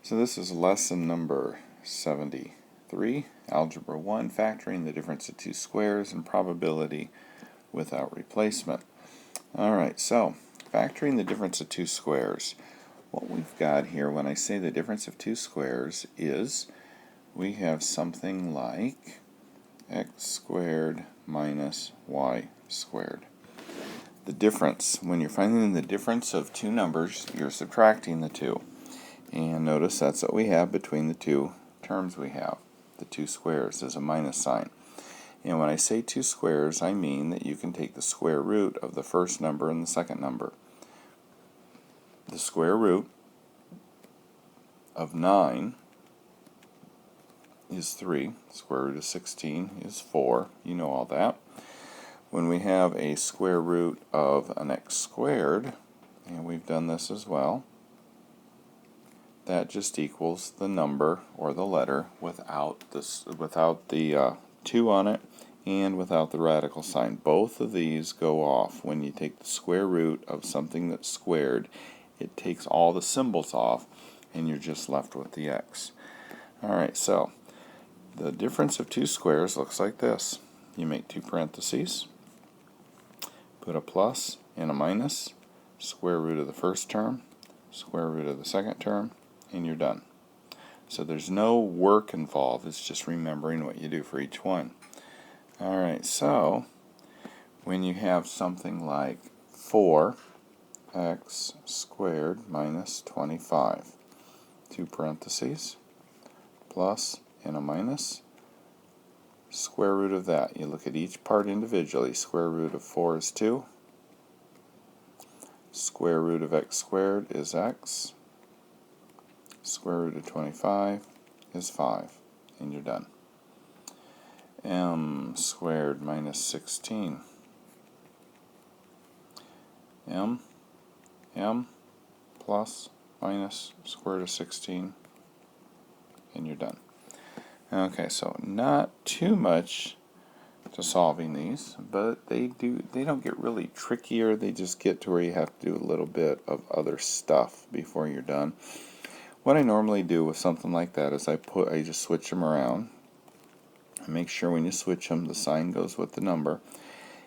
So this is lesson number 73, Algebra 1, factoring the difference of two squares and probability without replacement. Alright, so factoring the difference of two squares. What we've got here when I say the difference of two squares is we have something like x squared minus y squared. The difference, when you're finding the difference of two numbers, you're subtracting the two. And notice that's what we have between the two terms we have. The two squares, there's a minus sign. And when I say two squares, I mean that you can take the square root of the first number and the second number. The square root of 9 is 3. Square root of 16 is 4. You know all that. When we have a square root of an x squared, and we've done this as well, that just equals the number or the letter without the 2 on it and without the radical sign. Both of these go off when you take the square root of something that's squared. It takes all the symbols off and you're just left with the x. Alright, so the difference of two squares looks like this. You make two parentheses, put a plus and a minus, square root of the first term, square root of the second term, and you're done. So there's no work involved, it's just remembering what you do for each one. Alright, so when you have something like 4x squared minus 25, two parentheses, plus and a minus, square root of that. You look at each part individually. Square root of 4 is 2. Square root of x squared is x. Square root of 25 is 5. And you're done. M squared minus 16. M plus minus square root of 16. And you're done. Okay, so not too much to solving these, but they don't get really trickier. They just get to where you have to do a little bit of other stuff before you're done. What I normally do with something like that is I just switch them around. I make sure when you switch them, the sign goes with the number,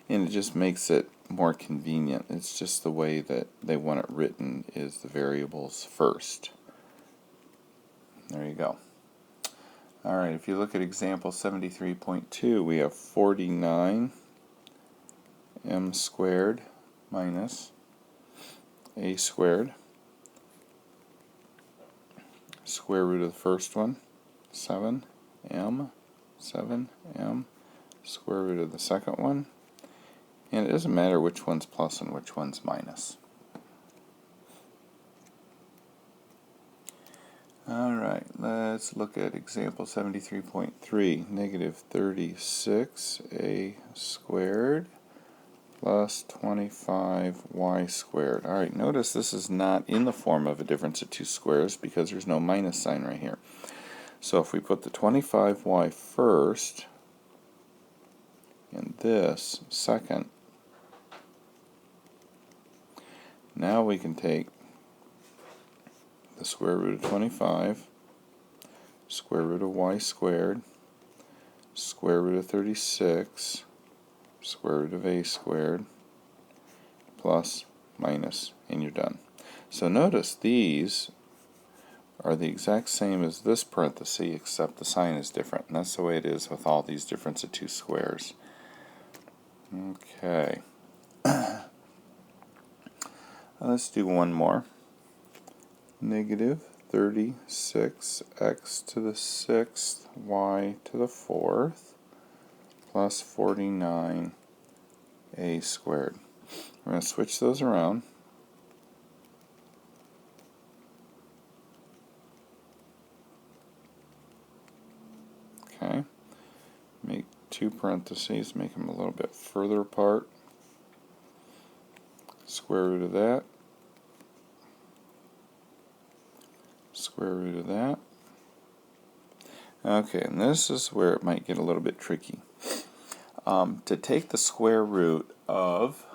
and it just makes it more convenient. It's just the way that they want it written is the variables first. There you go. Alright, if you look at example 73.2, we have 49 m squared minus a squared, square root of the first one, 7m, square root of the second one, and it doesn't matter which one's plus and which one's minus. Alright, let's look at example 73.3, negative 36a squared plus 25y squared. Alright, notice this is not in the form of a difference of two squares because there's no minus sign right here. So if we put the 25y first and this second, now we can take the square root of 25, square root of y squared, square root of 36, square root of a squared, plus, minus, and you're done. So notice these are the exact same as this parenthesis, except the sign is different. And that's the way it is with all these difference of two squares. Okay. Let's do one more. Negative 36x to the 6th, y to the 4th, plus 49a squared. We're going to switch those around. Okay. Make two parentheses, make them a little bit further apart. Square root of that. Square root of that. Okay, and this is where it might get a little bit tricky. To take the square root of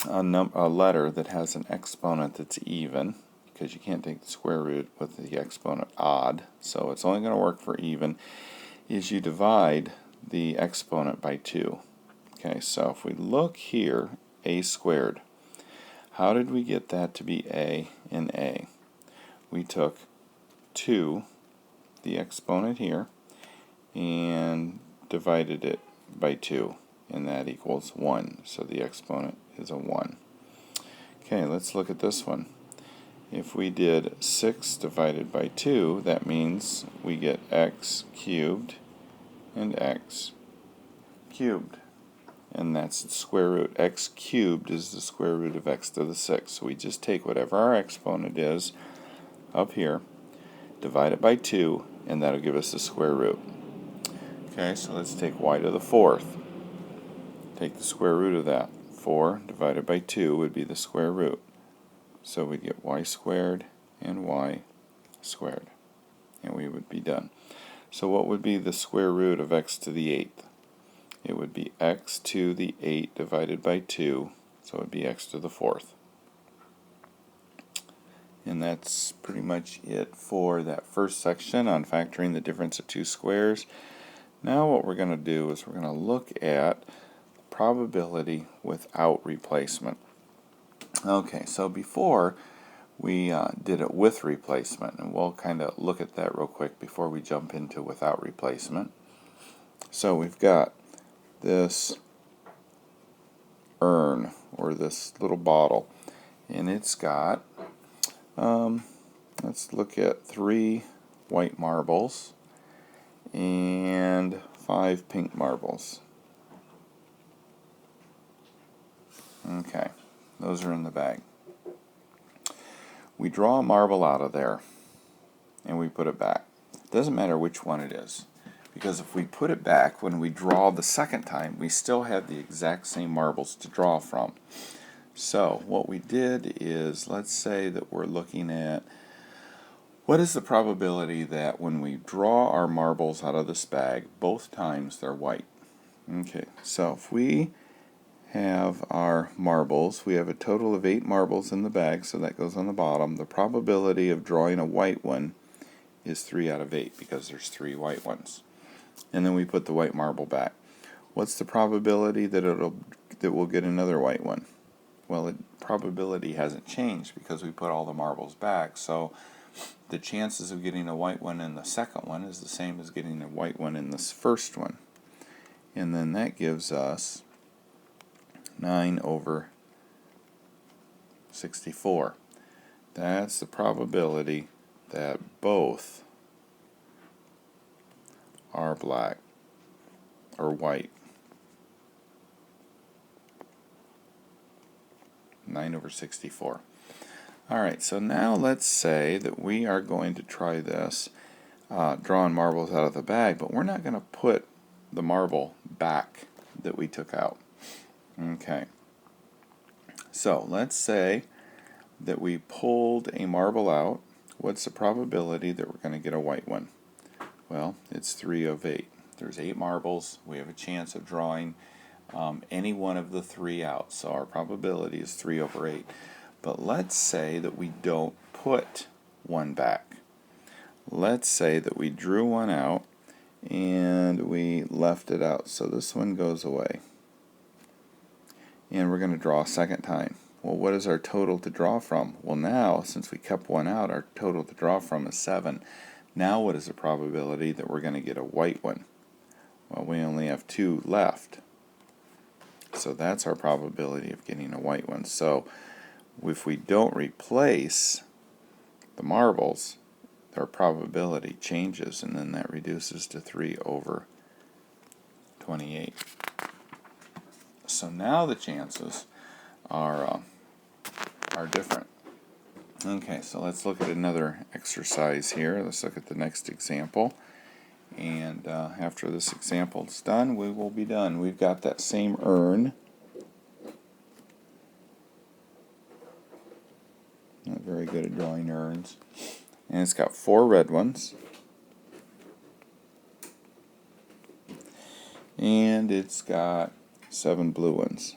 a letter that has an exponent that's even, you because you can't take the square root with the exponent odd, so it's only going to work for even, is you divide the exponent by 2. Okay, so if we look here, a squared, how did we get that to be a in a? We took 2, the exponent here, and divided it by 2, and that equals 1, so the exponent is a 1. Okay, let's look at this one. If we did 6 divided by 2, that means we get x cubed and x cubed. And that's the square root. X cubed is the square root of x to the 6. So we just take whatever our exponent is up here, divide it by 2, and that'll give us the square root. Okay, so let's take y to the 4th. Take the square root of that. 4 divided by 2 would be the square root. So we'd get y squared and y squared. And we would be done. So what would be the square root of x to the 8th? It would be x to the 8 divided by 2, so it would be x to the 4th. And that's pretty much it for that first section on factoring the difference of two squares. Now what we're going to do is we're going to look at probability without replacement. Okay, so before we did it with replacement, and we'll kind of look at that real quick before we jump into without replacement. So we've got this urn, or this little bottle, and it's got, let's look at 3 white marbles and 5 pink marbles. Okay, those are in the bag. We draw a marble out of there and we put it back. It doesn't matter which one it is, because if we put it back when we draw the second time, we still have the exact same marbles to draw from. So what we did is, let's say that we're looking at what is the probability that when we draw our marbles out of this bag, both times they're white. Okay, so if we have our marbles, we have a total of 8 marbles in the bag, so that goes on the bottom. The probability of drawing a white one is 3 out of 8 because there's 3 white ones. And then we put the white marble back. What's the probability that we'll get another white one? Well, the probability hasn't changed because we put all the marbles back, so the chances of getting a white one in the second one is the same as getting a white one in this first one. And then that gives us 9 over 64. That's the probability that both are black or white. 9 over 64. Alright, so now let's say that we are going to try this, drawing marbles out of the bag, but we're not going to put the marble back that we took out. Okay, so let's say that we pulled a marble out. What's the probability that we're going to get a white one? Well, it's 3 of 8. There's 8 marbles. We have a chance of drawing any one of the 3 out, so our probability is 3 over 8. But let's say that we don't put one back. Let's say that we drew one out and we left it out, so this one goes away. And we're going to draw a second time. Well, what is our total to draw from? Well, now, since we kept one out, our total to draw from is 7. Now what is the probability that we're going to get a white one? Well, we only have 2 left. So that's our probability of getting a white one. So if we don't replace the marbles, our probability changes, and then that reduces to 3 over 28. So now the chances are different. Okay, so let's look at another exercise here. Let's look at the next example. And after this example is done, we will be done. We've got that same urn. Not very good at drawing urns. And it's got 4 red ones. And it's got 7 blue ones.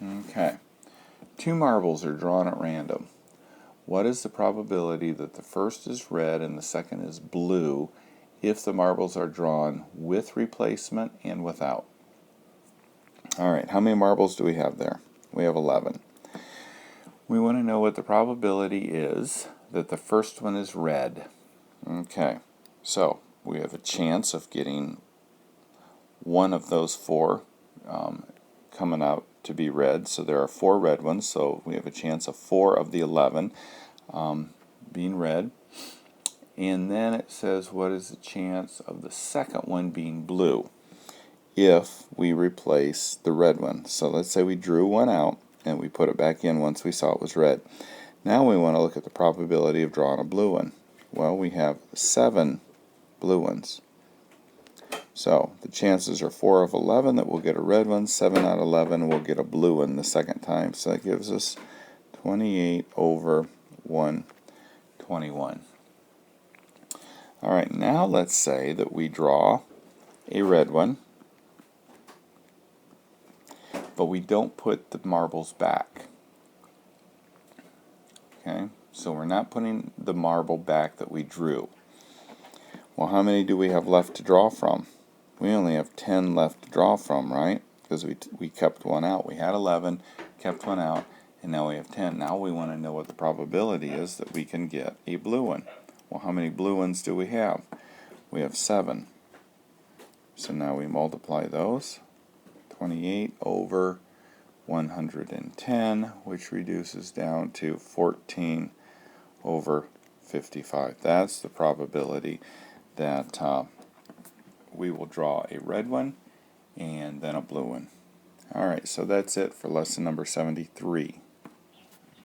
Okay. 2 marbles are drawn at random. What is the probability that the first is red and the second is blue if the marbles are drawn with replacement and without? Alright, how many marbles do we have there? We have 11. We want to know what the probability is that the first one is red. Okay, so we have a chance of getting one of those 4 coming out to be red. So there are 4 red ones, so we have a chance of 4 of the 11 being red. And then it says what is the chance of the second one being blue if we replace the red one. So let's say we drew one out and we put it back in once we saw it was red. Now we want to look at the probability of drawing a blue one. Well, we have 7 blue ones. So the chances are 4 of 11 that we'll get a red one, 7 out of 11 we'll get a blue one the second time. So that gives us 28 over 121. Alright, now let's say that we draw a red one, but we don't put the marbles back. Okay, so we're not putting the marble back that we drew. Well, how many do we have left to draw from? We only have 10 left to draw from, right? Because we kept one out. We had 11, kept one out, and now we have 10. Now we want to know what the probability is that we can get a blue one. Well, how many blue ones do we have? We have 7. So now we multiply those. 28 over 110, which reduces down to 14 over 55. That's the probability that we will draw a red one and then a blue one. Alright, so that's it for lesson number 73.